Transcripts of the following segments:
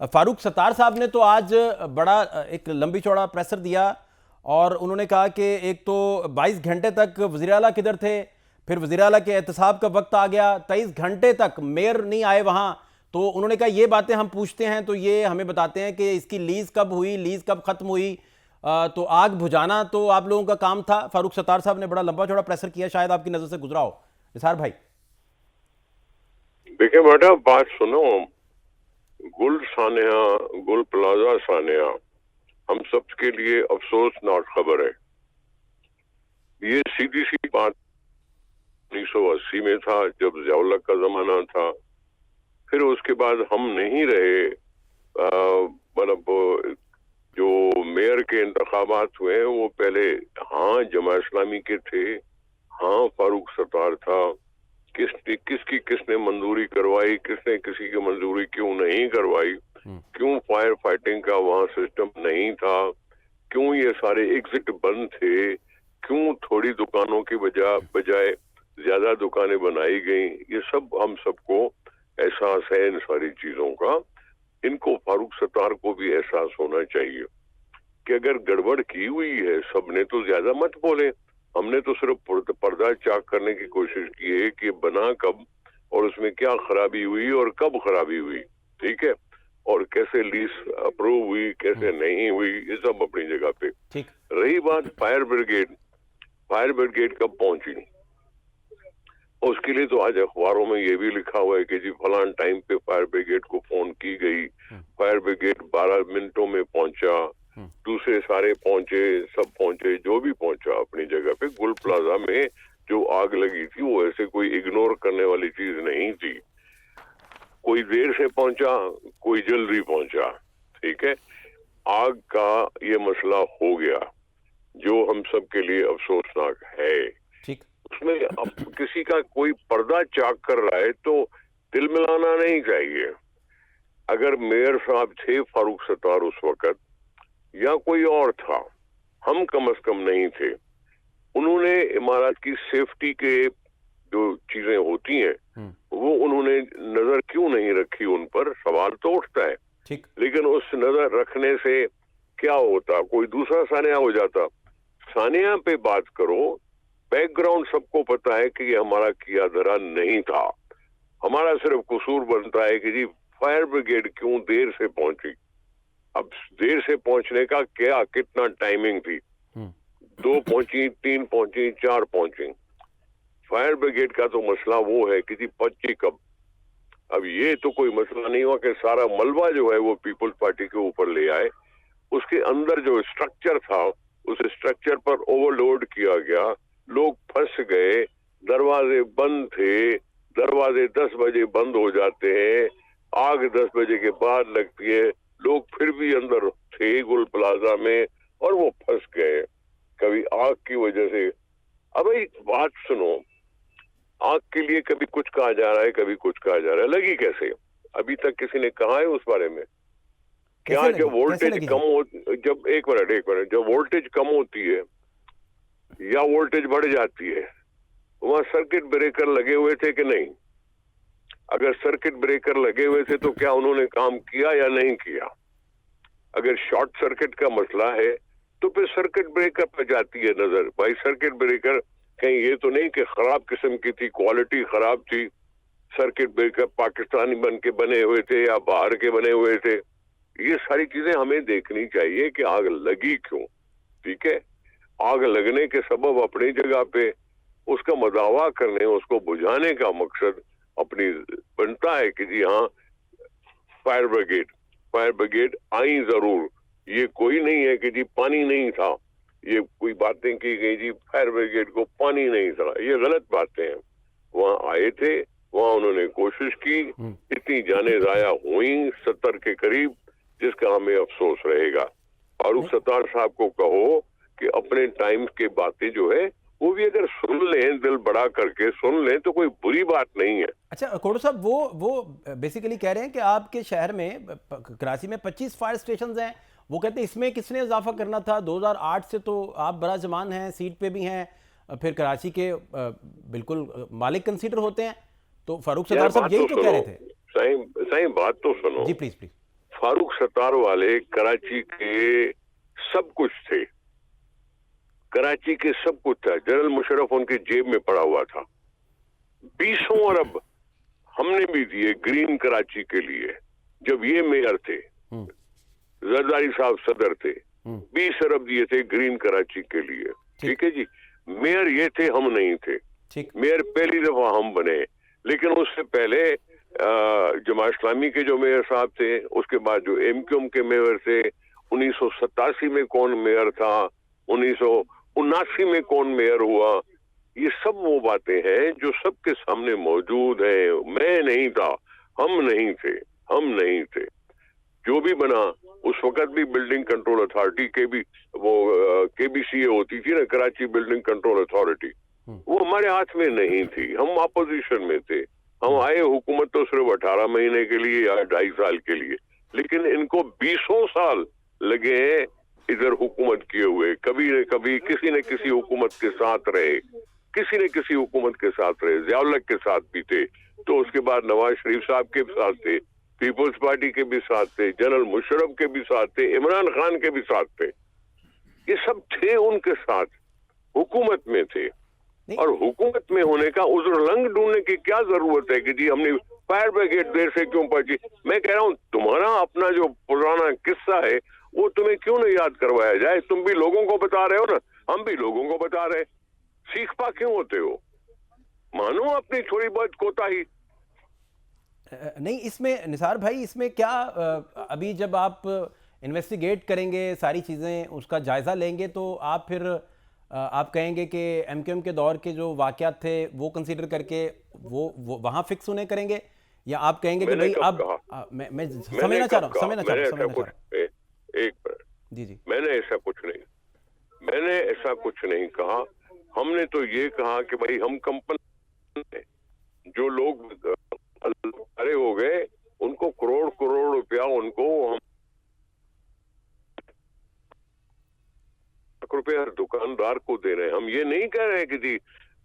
फारूक सत्तार साहब ने तो आज बड़ा एक लंबी चौड़ा प्रेसर दिया और उन्होंने कहा कि एक तो 22 घंटे तक वज़ीर आला किधर थे, फिर वज़ीर आला के एहतसाब का वक्त आ गया, 23 घंटे तक मेयर नहीं आए वहाँ। तो उन्होंने कहा ये बातें हम पूछते हैं तो ये हमें बताते हैं कि इसकी लीज़ कब हुई, लीज़ कब ख़त्म हुई। तो आग बुझाना तो आप लोगों का काम था। फारूक सत्तार साहब ने बड़ा लंबा चौड़ा प्रेसर किया, शायद आपकी नज़र से गुजरा हो। निसार भाई देखिए बेटा, बात सुनो। गुल सानिया, गुल प्लाजा सानिया हम सब के लिए अफसोसनाक खबर है। ये सीधी सी बात 1980 में था जब ज़िया-उल-हक का जमाना था। फिर उसके बाद हम नहीं रहे। मतलब जो मेयर के इंतखाबात हुए हैं वो पहले हाँ जमात इस्लामी के थे, हाँ फारूक सत्तार था। किसने मंजूरी करवाई, किसने किसी की मंजूरी क्यों नहीं करवाई, क्यों फायर फाइटिंग का वहाँ सिस्टम नहीं था, क्यों ये सारे एग्जिट बंद थे, क्यों थोड़ी दुकानों की बजाय ज्यादा दुकानें बनाई गई, ये सब हम सबको एहसास है इन सारी चीजों का। इनको फारूक सत्तार को भी एहसास होना चाहिए कि अगर गड़बड़ की हुई है, सबने तो ज्यादा मत बोले, हमने तो सिर्फ पर्दा चाक करने की कोशिश की है कि बना कब और उसमें क्या खराबी हुई और कब खराबी हुई, ठीक है, और कैसे लीज अप्रूव हुई, कैसे नहीं हुई, ये सब अपनी जगह पे। रही बात फायर ब्रिगेड कब पहुंची, उसके लिए तो आज अखबारों में ये भी लिखा हुआ है कि जी फलान टाइम पे फायर ब्रिगेड को फोन की गई, फायर ब्रिगेड 12 मिनटों में पहुंचा, दूसरे सारे पहुंचे, सब पहुंचे, जो भी पहुंचा अपनी जगह पे। गुल प्लाजा में जो आग लगी थी वो ऐसे कोई इग्नोर करने वाली चीज नहीं थी। कोई देर से पहुंचा, कोई जल्दी पहुंचा, ठीक है। आग का ये मसला हो गया जो हम सब के लिए अफसोसनाक है। उसमें अब किसी का कोई पर्दा चाक कर रहा है तो दिल मिलाना नहीं चाहिए। अगर मेयर साहब थे फारूक सत्तार उस वक्त या कोई और था, हम कम से कम नहीं थे, उन्होंने इमारत की सेफ्टी के जो चीजें होती हैं वो उन्होंने नजर क्यों नहीं रखी, उन पर सवाल तो उठता है। लेकिन उस नजर रखने से क्या होता, कोई दूसरा सानिया हो जाता। सानिया पे बात करो, बैकग्राउंड सबको पता है कि ये हमारा किया धरा नहीं था। हमारा सिर्फ कसूर बनता है कि जी फायर ब्रिगेड क्यों देर से पहुंची। अब देर से पहुंचने का क्या, कितना टाइमिंग थी, 2 पहुंची, 3 पहुंची, 4 पहुंची। फायर ब्रिगेड का तो मसला वो है कि जी पहुंची कब। अब ये तो कोई मसला नहीं हुआ कि सारा मलबा जो है वो पीपल्स पार्टी के ऊपर ले आए। उसके अंदर जो स्ट्रक्चर था उस स्ट्रक्चर पर ओवरलोड किया गया, लोग फंस गए, दरवाजे बंद थे, दरवाजे 10 बजे बंद हो जाते हैं, आग 10 बजे के बाद लगती है, लोग फिर भी अंदर थे गुल प्लाजा में और वो फंस गए कभी आग की वजह से। अब एक बात सुनो, आग के लिए कभी कुछ कहा जा रहा है, कभी कुछ कहा जा रहा है, लगी कैसे? अभी तक किसी ने कहा है उस बारे में? क्या जब वोल्टेज कम हो, जब एक मिनट जब वोल्टेज कम होती है या वोल्टेज बढ़ जाती है, वहां सर्किट ब्रेकर लगे हुए थे कि नहीं? अगर सर्किट ब्रेकर लगे हुए थे तो क्या उन्होंने काम किया या नहीं किया? अगर शॉर्ट सर्किट का मसला है तो फिर सर्किट ब्रेकर पर जाती है नजर। भाई सर्किट ब्रेकर कहीं ये तो नहीं कि खराब किस्म की थी, क्वालिटी खराब थी, सर्किट ब्रेकर पाकिस्तानी बने हुए थे या बाहर के बने हुए थे। ये सारी चीजें हमें देखनी चाहिए कि आग लगी क्यों, ठीक है। आग लगने के सबब अपनी जगह पे, उसका मदावा करने, उसको बुझाने का मकसद अपनी बनता है कि जी हाँ फायर ब्रिगेड आई जरूर। ये कोई नहीं है कि जी पानी नहीं था, ये कोई बातें की गई जी फायर ब्रिगेड को पानी नहीं था, ये गलत बातें हैं। वहां आए थे, वहां उन्होंने कोशिश की, इतनी जाने जाया हुई 70 के करीब, जिसका हमें अफसोस रहेगा। फारूक सत्तार साहब को कहो कि अपने टाइम के बातें जो है वो भी अगर सुन लें, दिल बड़ा करके सुन लें तो कोई बुरी बात नहीं है। अच्छा कोड़ो साहब, वो बेसिकली कह रहे हैं कि आपके शहर में, कराची में 25 फायर स्टेशन हैं। वो कहते हैं इसमें किसने इजाफा करना था, 2008 से तो आप बड़ा जमान हैं, सीट पे भी हैं, फिर कराची के बिल्कुल मालिक कंसीडर होते हैं। तो फारूक सत्तार साहब यही तो कह रहे थे। सही बात तो सुनो जी, प्लीज। फारूक सत्तार वाले कराची के सब कुछ थे, कराची के सब कुछ था। जनरल मुशर्रफ उनके जेब में पड़ा हुआ था। 20 अरब हमने भी दिए ग्रीन कराची के लिए जब ये मेयर थे, जरदारी साहब सदर थे। 20 अरब दिए थे ग्रीन कराची के लिए। ठीक है जी, मेयर ये थे, हम नहीं थे। मेयर पहली दफा हम बने, लेकिन उससे पहले जमात इस्लामी के जो मेयर साहब थे, उसके बाद जो एमक्यूएम के मेयर थे, 1987 में कौन मेयर था, 1979 में कौन मेयर हुआ, ये सब वो बातें हैं जो सबके सामने मौजूद हैं। मैं नहीं था, हम नहीं थे। जो भी बना उस वक्त भी बिल्डिंग कंट्रोल अथॉरिटी के भी वो केबीसी होती थी ना, कराची बिल्डिंग कंट्रोल अथॉरिटी, वो हमारे हाथ में नहीं थी। हम अपोजिशन में थे। हम आए हुकूमत तो सिर्फ 18 महीने के लिए या 2.5 साल के लिए, लेकिन इनको 20 साल लगे हैं इधर हुकूमत किए हुए। कभी न कभी किसी न किसी हुकूमत के साथ रहे, ज़ियाउल हक के साथ भी थे, तो उसके बाद नवाज शरीफ साहब के साथ थे, पीपल्स पार्टी के भी साथ थे, जनरल मुशर्रफ के भी साथ थे, इमरान खान के भी साथ थे। ये सब थे, उनके साथ हुकूमत में थे। और हुकूमत में होने का उज़्र लंग ढूंढने की क्या जरूरत है कि जी हमने फायर ब्रिगेड देर से क्यों पहुंची। मैं कह रहा हूं तुम्हारा अपना जो पुराना किस्सा है वो तुम्हें क्यों नहीं याद करवाया जाए। तुम भी लोगों को बता रहे हो ना, हम भी लोगों को बता रहे, सीख पा क्यों होते हो। मानो अपनी थोड़ी बहुत कोताही। नहीं, इसमें निसार भाई, इसमें क्या अभी जब आप इन्वेस्टिगेट करेंगे सारी चीज़ें, उसका जायज़ा लेंगे, तो आप फिर आप कहेंगे कि एमक्यूएम के दौर के जो वाक़यात थे वो कंसीडर करके वो वहाँ फिक्स उन्हें करेंगे, या आप कहेंगे कि भाई अब मैं समझना चाह रहा हूँ एक मिनट जी, मैंने ऐसा कुछ नहीं कहा। हमने तो ये कहा कि भाई हम कंपनी जो लोग अरे हो गए उनको करोड़ रुपया उनको हम रुपया दुकानदार को दे रहे हैं। हम ये नहीं कह रहे हैं कि जी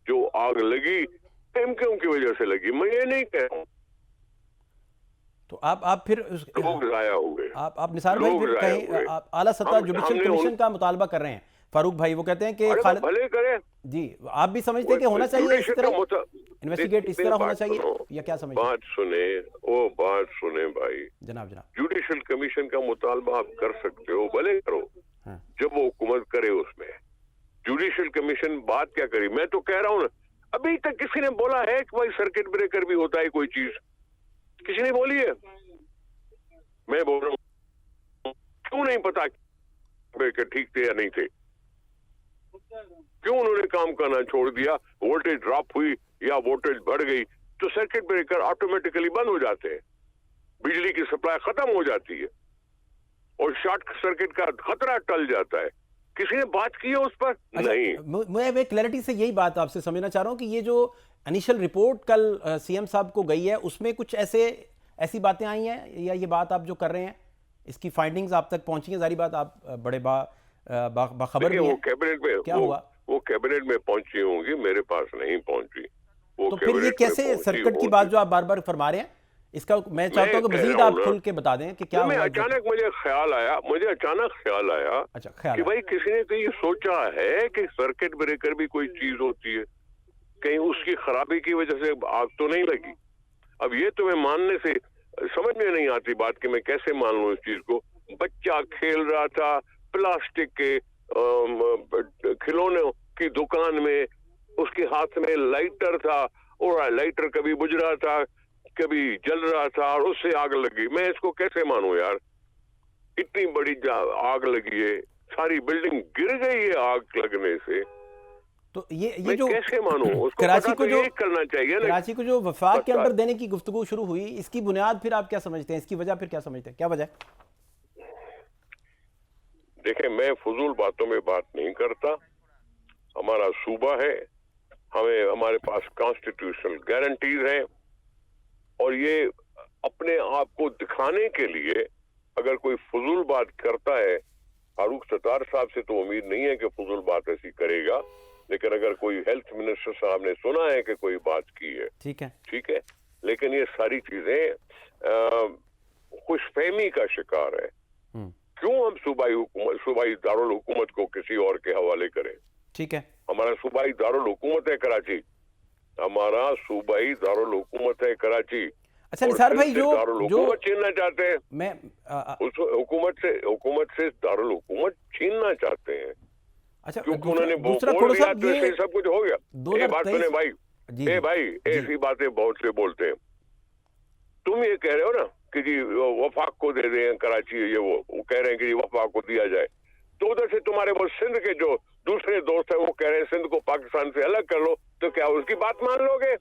जो आग लगी एमक्यूएम की वजह से लगी, मैं ये नहीं कह रहा हूं। तो आप फिर लोग जाया हुए, आप निसार भाई फिर कहीं आप आला सत्ता जुडिशल कमीशन का मुतालबा कर रहे हैं। फारूक भाई वो कहते हैं कि भले करें जी, आप भी समझते हैं कि होना चाहिए इस तरह इन्वेस्टिगेट इस तरह होना चाहिए, या क्या समझते हैं? बात सुने भाई, जनाब जुडिशल कमीशन का मुतालबा आप कर सकते हो, भले करो, जब वो हुकूमत करे। उसमें जुडिशल कमीशन बात क्या करी। मैं तो कह रहा हूं ना, अभी तक किसी ने बोला है कि भाई सर्किट ब्रेकर भी होता है कोई चीज? किसी ने बोली है? मैं बोल रहा हूं क्यों नहीं पता ब्रेकर ठीक थे या नहीं थे? क्यों उन्होंने काम करना छोड़ दिया? वोल्टेज ड्रॉप हुई या वोल्टेज बढ़ गई तो सर्किट ब्रेकर ऑटोमेटिकली बंद हो जाते हैं, बिजली की सप्लाई खत्म हो जाती है और शॉर्ट सर्किट का खतरा टल जाता है। किसी ने बात की है उस पर? नहीं। मैं क्लैरिटी से यही बात आपसे समझना चाह रहा हूं कि ये जो इनिशियल रिपोर्ट कल सीएम साहब को गई है उसमें कुछ ऐसी बातें आई हैं, या ये बात आप जो कर रहे हैं इसकी फाइंडिंग्स आप तक पहुंची हैं? जारी बात आप बड़े बाखबर भी हैं। वो कैबिनेट में क्या हुआ? वो कैबिनेट में पहुंची होंगी, मेरे पास नहीं पहुंची। तो फिर ये कैसे सर्किट की बात जो आप बार बार फरमा रहे हैं, इसका मैं चाहता हूं कि मजीद आप खुल के बता दें कि क्या हुआ। अचानक मुझे ख्याल आया अच्छा, ख्याल कि भाई किसी ने कहीं सोचा है कि सर्किट ब्रेकर भी कोई चीज होती है, कहीं उसकी खराबी की वजह से आग तो नहीं लगी। अब ये तुम्हें मानने से समझ में नहीं आती बात कि मैं कैसे मान लूं इस चीज को। बच्चा खेल रहा था प्लास्टिक के खिलौनों की दुकान में, उसके हाथ में लाइटर था और लाइटर कभी बुझ रहा था कभी जल रहा था और उससे आग लगी। मैं इसको कैसे मानूं यार? इतनी बड़ी आग लगी है, सारी बिल्डिंग गिर गई है आग लगने से। तो ये जो कैसे मानूं? उसको कराची को जो करना चाहिए ना, कराची को जो वफाक के अंदर देने की गुफ्तगू शुरू हुई, इसकी बुनियाद फिर आप क्या समझते हैं? इसकी वजह फिर क्या समझते हैं, क्या वजह? देखें, मैं फजूल बातों में बात नहीं करता। हमारा सूबा है, हमारे पास कॉन्स्टिट्यूशनल गारंटीज हैं, और ये अपने आप को दिखाने के लिए अगर कोई फजूल बात करता है, फारूक सत्तार साहब से तो उम्मीद नहीं है कि फजूल बात ऐसी करेगा, लेकिन अगर कोई हेल्थ मिनिस्टर साहब ने सुना है कि कोई बात की है, ठीक है, लेकिन ये सारी चीजें खुश फहमी का शिकार है। क्यों हम सूबाई दारुल हुकूमत को किसी और के हवाले करें? ठीक है, हमारा सूबाई दारुल हुकूमत है कराची, हमारा सूबाई दारुल हुकूमत है कराची। अच्छा निसार भाई, जो हुकूमत छीनना चाहते हैं, मैं उस हुकूमत से दारुल हुकूमत छीनना चाहते हैं। अच्छा क्योंकि उन्होंने दूसरा बोल थोड़ा दिया सा तो इससे सब कुछ हो गया। ये बात सुने भाई, जी भाई ऐसी बातें बहुत से बोलते हैं। तुम ये कह रहे हो ना कि जी वफाक को दे दें कराची, ये वो कह रहे हैं कि जी वफाक को दिया जाए, तो उधर से तुम्हारे वो सिंध के जो दूसरे दोस्त हैं वो कह रहे हैं सिंध को पाकिस्तान से अलग कर लो, तो क्या उसकी बात मान लोगे?